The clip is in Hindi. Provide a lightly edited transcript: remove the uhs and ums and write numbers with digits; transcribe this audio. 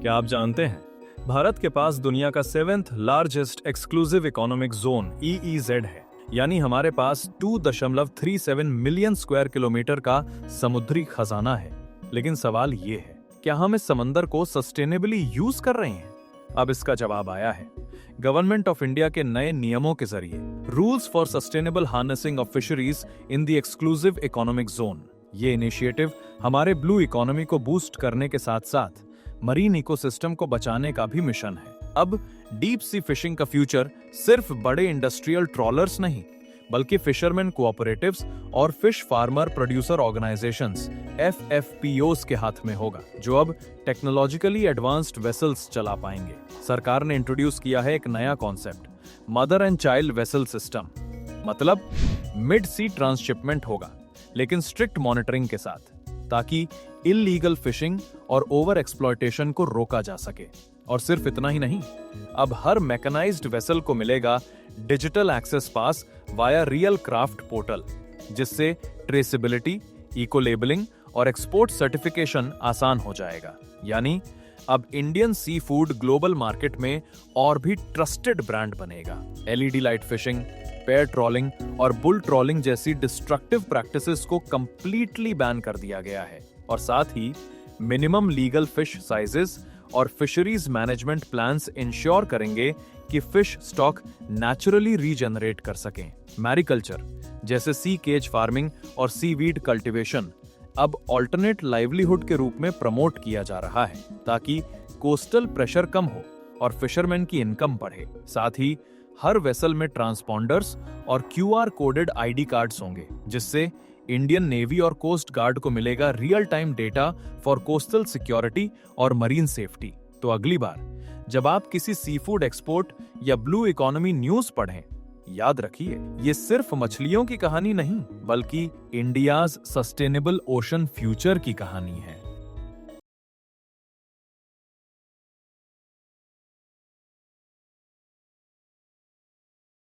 क्या आप जानते हैं भारत के पास दुनिया का 7th largest exclusive economic zone EEZ है, यानी हमारे पास 2.37 मिलियन स्क्वायर किलोमीटर का समुद्री खजाना है। लेकिन सवाल ये है, क्या हम इस समंदर को सस्टेनेबली यूज कर रहे हैं? अब इसका जवाब आया है। गवर्नमेंट ऑफ इंडिया के नए नियमों के जरिए rules for sustainable harnessing of fisheries in the exclusive economic zone, ये इनिशिएटिव हमारे ब्लू इकोनॉमी को बूस्ट करने के साथ साथ मरीन इकोसिस्टम को बचाने का भी मिशन है। अब डीप सी फिशिंग का फ्यूचर सिर्फ बड़े इंडस्ट्रियल ट्रॉलर्स नहीं, बल्कि फिशरमैन कोऑपरेटिव्स और fish farmer producer organisations FFPOs के हाथ में होगा, जो अब टेक्नोलॉजिकली एडवांस्ड वेसल्स चला पाएंगे। सरकार ने इंट्रोड्यूस किया है एक नया concept, mother and child vessel system. मतलब मिड सी ट्रांसशिपमेंट होगा, लेकिन स्ट्रिक्ट मॉनिटरिंग के साथ, ताकि इल्लीगल फिशिंग और ओवर एक्सप्लॉयटेशन को रोका जा सके। और सिर्फ इतना ही नहीं, अब हर मैकेनाइज्ड वेसल को मिलेगा digital access pass via real craft portal, जिससे ट्रेसेबिलिटी, इको लेबलिंग और एक्सपोर्ट सर्टिफिकेशन आसान हो जाएगा। यानी अब Indian sea food global market में और भी ट्रस्टेड ब्रांड बनेगा। LED light fishing, pair trawling और बुल ट्रॉलिंग जैसी डिस्ट्रक्टिव प्रैक्टिसेस को कंप्लीटली बैन कर दिया गया है, और साथ ही मिनिमम लीगल फिश साइजेस और फिशरीज मैनेजमेंट प्लान्स इंश्योर करेंगे कि फिश स्टॉक नेचुरली रीजनरेट कर सकें। मैरीकल्चर जैसे सी केज फार्मिंग और सीवीड कल्टीवेशन अब ऑल्टरनेट लाइवलीहुड के रूप में प्रमोट किया जा रहा है, ताकि कोस्टल प्रेशर कम हो और फिशरमैन की इनकम बढ़े। साथ ही हर वेसल में ट्रांसपॉन्डर्स और QR कोडेड ID कार्ड्स होंगे, जिससे इंडियन नेवी और कोस्ट गार्ड को मिलेगा real time data for coastal security और मरीन सेफ्टी। तो अगली बार जब आप किसी सी फूड एक्सपोर्ट या ब्लू इकोनॉमी न्यूज पढ़ें, याद रखिए, ये सिर्फ मछलियों की कहानी नहीं, बल्कि इंडियाज सस्टेनेबल ओशन फ्यूचर की कहानी है।